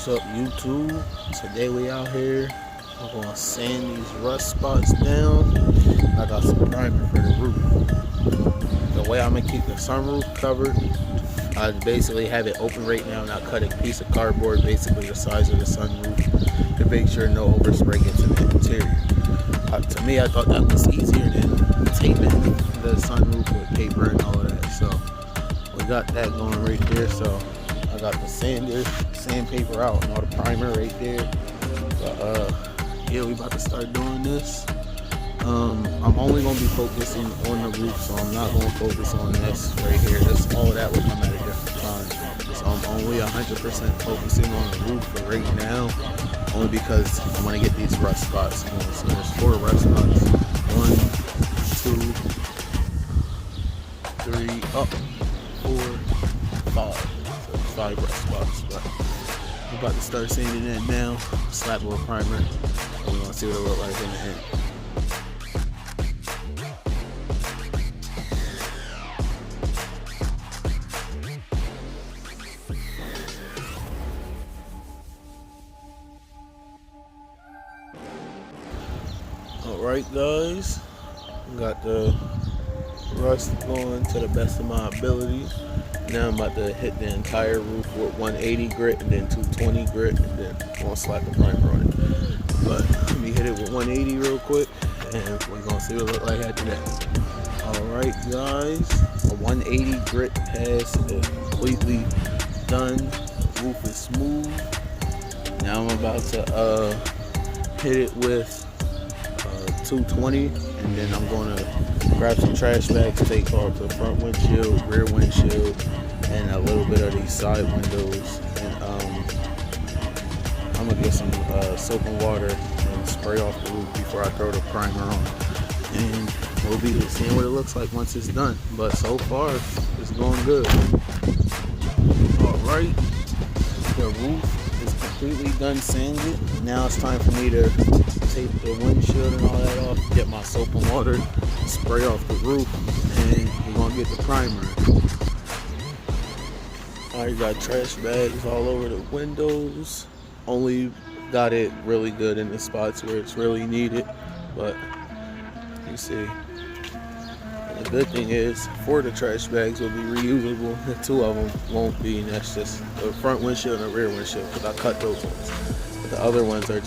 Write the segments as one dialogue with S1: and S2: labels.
S1: up, YouTube? Today we out here. I'm gonna sand these rust spots down. I got some primer for the roof. The way I'm gonna keep the sunroof covered, I basically have it open right now, and I cut a piece of cardboard basically the size of the sunroof to make sure no overspray gets in the interior. To me, I thought that was easier than taping the sunroof with paper and all of that. So we got that going right there. So I got the sandpaper out and all the primer right there. But yeah, we about to start doing this. I'm only gonna be focusing on the roof, so I'm not gonna focus on this right here. All that will come at a different time. So I'm only 100% focusing on the roof for right now, only because I want to get these rust spots going. So there's 4 rust spots. 1, 2, 3, up, 4, 5. So 5 rust spots. But I'm about to start sanding that now. Slap with primer. And we're gonna see what it looks like in the end. Alright guys, got the rust going to the best of my ability. Now I'm about to hit the entire roof with 180 grit and then 220 grit, and then I'm gonna slap the primer on it. But let me hit it with 180 real quick and we're gonna see what it looks like after that. Alright guys, a 180 grit pass is completely done. The roof is smooth. Now I'm about to hit it with 220, and then I'm going to grab some trash bags, take off the front windshield, rear windshield, and a little bit of these side windows. And I'm going to get some soap and water and spray off the roof before I throw the primer on. And we'll be seeing what it looks like once it's done. But so far, it's going good. Alright, the roof is completely done sanded. Now it's time for me to take the windshield and all that off, get my soap and water, spray off the roof, and we're gonna get the primer. I got trash bags all over the windows. Only got it really good in the spots where it's really needed, but you see. And the good thing is, 4 of the trash bags will be reusable, and 2 of them won't be, and that's just the front windshield and the rear windshield, because I cut those ones. But the other ones are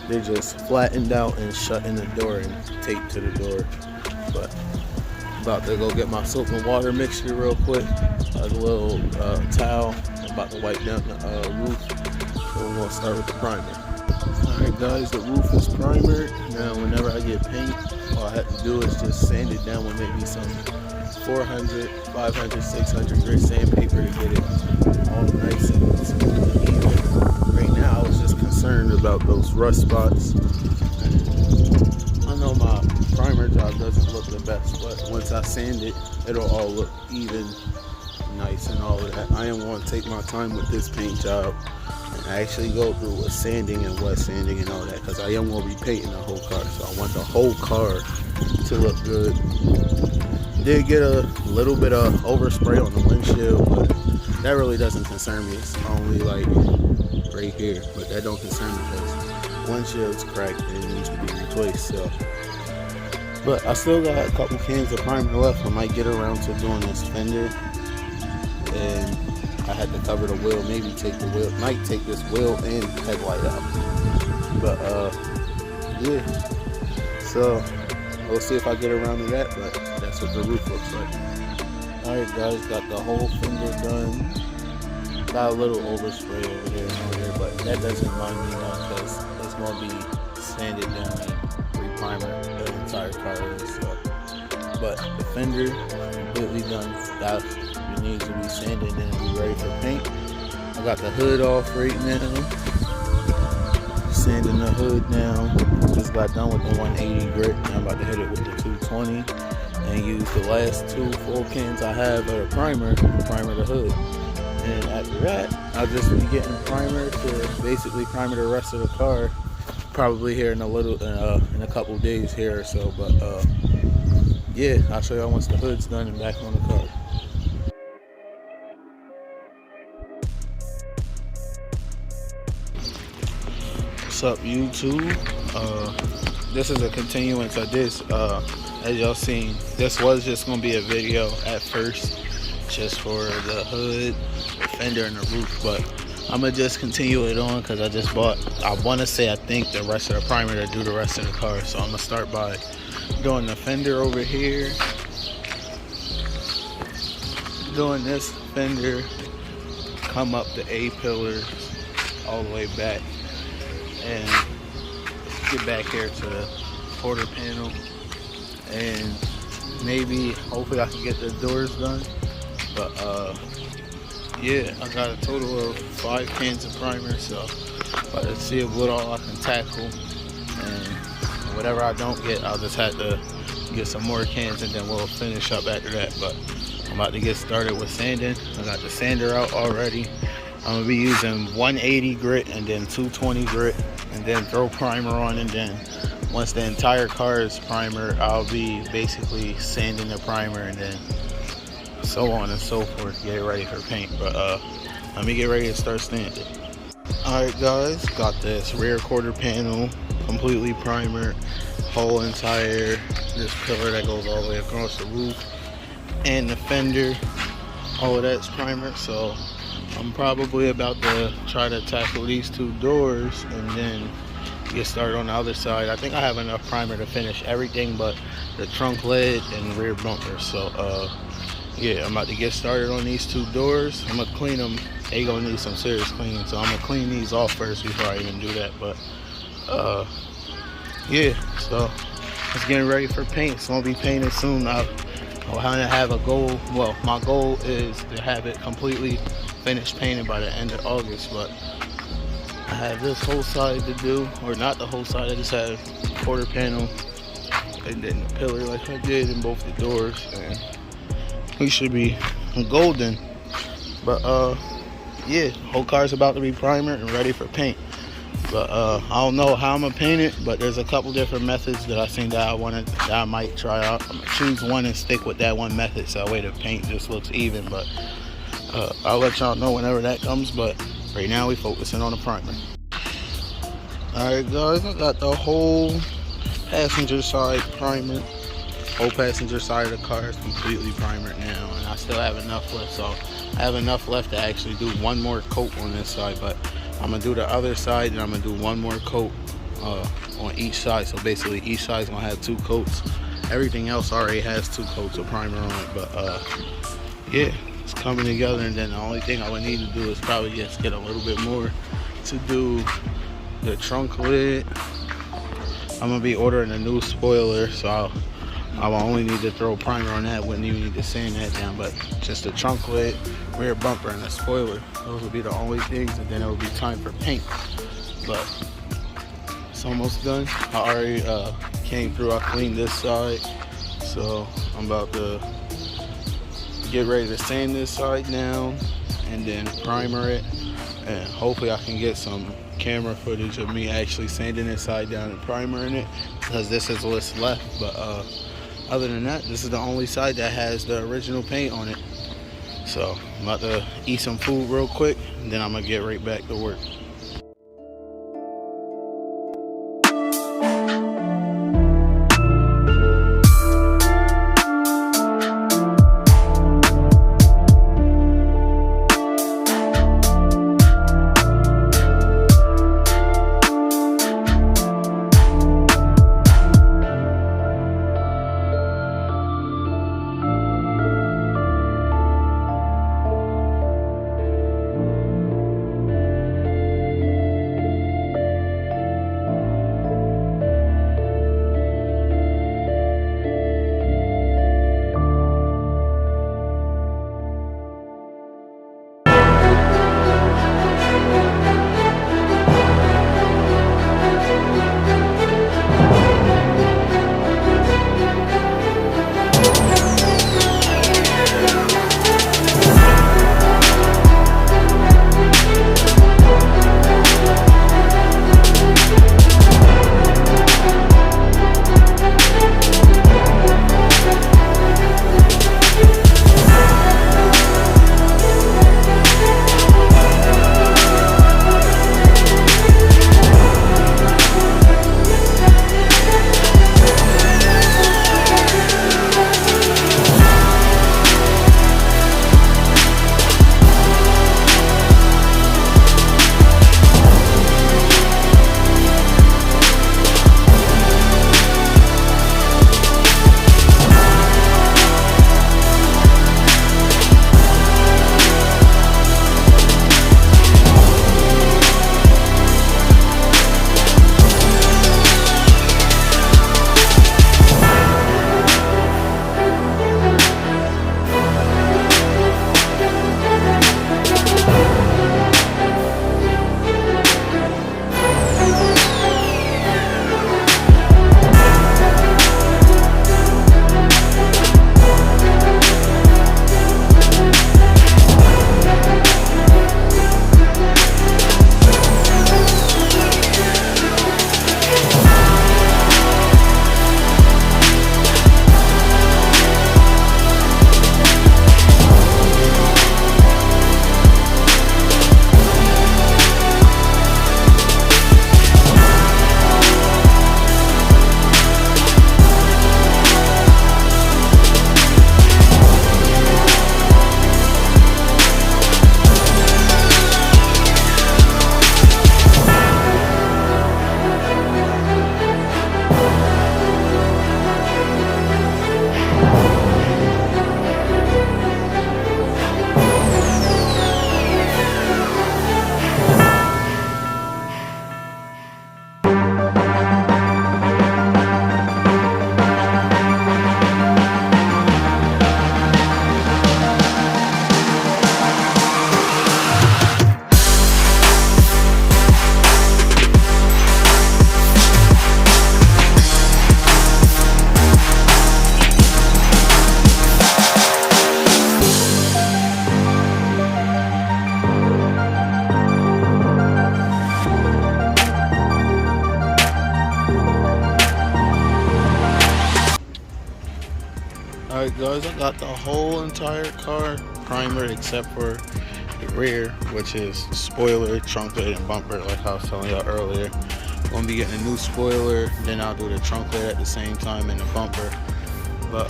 S1: they're just flattened out and shut in the door and taped to the door. But I'm about to go get my soap and water mixture real quick. A little towel. I'm about to wipe down the roof. So we're gonna start with the primer. Alright guys, the roof is primered. Now whenever I get paint, all I have to do is just sand it down with maybe some 400, 500, 600 grit sandpaper to get it all nice and smooth and even. Right now I was just concerned about those rust spots. I know my primer job doesn't look the best, but once I sand it, it'll all look even, nice and all of that. I am going to take my time with this paint job and actually go through with sanding and wet sanding and all that, because I am going to be painting the whole car, so I want the whole car to look good. Did get a little bit of overspray on the windshield, but that really doesn't concern me. It's only like right here, but that don't concern me because windshield's cracked and it needs to be replaced. So, but I still got a couple cans of primer left. I might get around to doing this fender, and I had to cover the wheel. Maybe take the wheel, might take this wheel and headlight out. But yeah. So we'll see if I get around to that. But that's what the roof looks like. All right, guys, got the whole fender done. Got a little overspray over here and over here, but that doesn't mind me now because it's going to be sanded down and re-primer the entire car. So. But the fender completely done. That it needs to be sanded and be ready for paint. I got the hood off right now. Sanding the hood now. Just got done with the 180 grit. Now I'm about to hit it with the 220 and use the last 2 full cans I have of the primer to primer the hood. And after that, I'll just be getting primer to basically primer the rest of the car. Probably here in a couple of days here or so. But yeah, I'll show y'all once the hood's done and back on the car. What's up, YouTube? This is a continuance of this. As y'all seen, this was just gonna be a video at first, just for the hood, the fender, and the roof. But I'm gonna just continue it on because I just bought, I want to say, I think the rest of the primer to do the rest of the car. So I'm gonna start by doing the fender over here, doing this fender, come up the A pillars all the way back, and get back here to the quarter panel, and maybe hopefully I can get the doors done. But yeah, I got a total of 5 cans of primer, so let's see what all I can tackle, and whatever I don't get, I'll just have to get some more cans and then we'll finish up after that. But I'm about to get started with sanding. I got the sander out already. I'm gonna be using 180 grit and then 220 grit, and then throw primer on, and then once the entire car is primer, I'll be basically sanding the primer and then so on and so forth, get it ready for paint. But let me get ready to start sanding. Alright guys, got this rear quarter panel completely primer, whole entire, this pillar that goes all the way across the roof, and the fender, all of that's primer. So I'm probably about to try to tackle these 2 doors and then get started on the other side. I think I have enough primer to finish everything but the trunk lid and rear bumper. So yeah, I'm about to get started on these 2 doors. I'm gonna clean them. They gonna need some serious cleaning, so I'm gonna clean these off first before I even do that. But yeah, so it's getting ready for paint. It's gonna be painted soon. I'll have a goal. Well, my goal is to have it completely finished painted by the end of August. But I have this whole side to do, or not the whole side. I just have quarter panel and then the pillar like I did in both the doors, and we should be golden. But yeah, whole car's about to be primer and ready for paint. But I don't know how I'm gonna paint it, but there's a couple different methods that I seen that I might try out. I'm gonna choose one and stick with that one method, so that way the paint just looks even. But I'll let y'all know whenever that comes. But right now we focusing on the primer. Alright guys, I got the whole passenger side primer. Whole passenger side of the car is completely primered now, and I still have enough left. So I have enough left to actually do one more coat on this side, but I'm gonna do the other side and I'm gonna do one more coat on each side. So basically each side's gonna have 2 coats. Everything else already has 2 coats of primer on it. But yeah, it's coming together, and then the only thing I would need to do is probably just get a little bit more to do the trunk lid. I'm gonna be ordering a new spoiler, so I will only need to throw primer on that. Wouldn't even need to sand that down. But just the trunk lid, rear bumper, and the spoiler, those will be the only things, and then it will be time for paint. But it's almost done. I already came through, I cleaned this side, so I'm about to get ready to sand this side down and then primer it, and hopefully I can get some camera footage of me actually sanding this side down and primering it, because this is what's left. But other than that, this is the only side that has the original paint on it. So I'm about to eat some food real quick, and then I'm gonna get right back to work. Alright guys, I got the whole entire car primer except for the rear, which is spoiler, trunk lid, and bumper, like I was telling y'all earlier. I'm gonna be getting a new spoiler, then I'll do the trunk lid at the same time and the bumper. But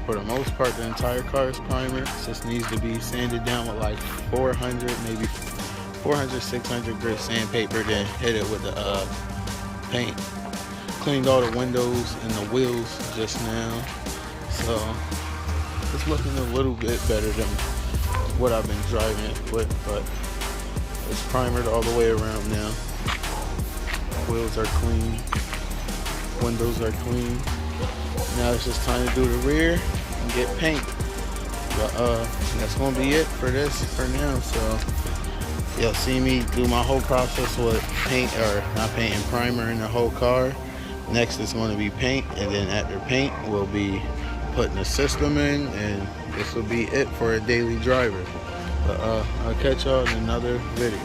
S1: for the most part, the entire car is primer. It just needs to be sanded down with like 400, maybe 400, 600 grit sandpaper, then hit it with the paint. Cleaned all the windows and the wheels just now, so it's looking a little bit better than what I've been driving it with, but it's primered all the way around now. Wheels are clean, windows are clean. Now it's just time to do the rear and get paint. But that's gonna be it for this for now. So you'll see me do my whole process with paint, or not paint, and primer in the whole car. Next is going to be paint, and then after paint we'll be putting the system in, and this will be it for a daily driver. But I'll catch y'all in another video.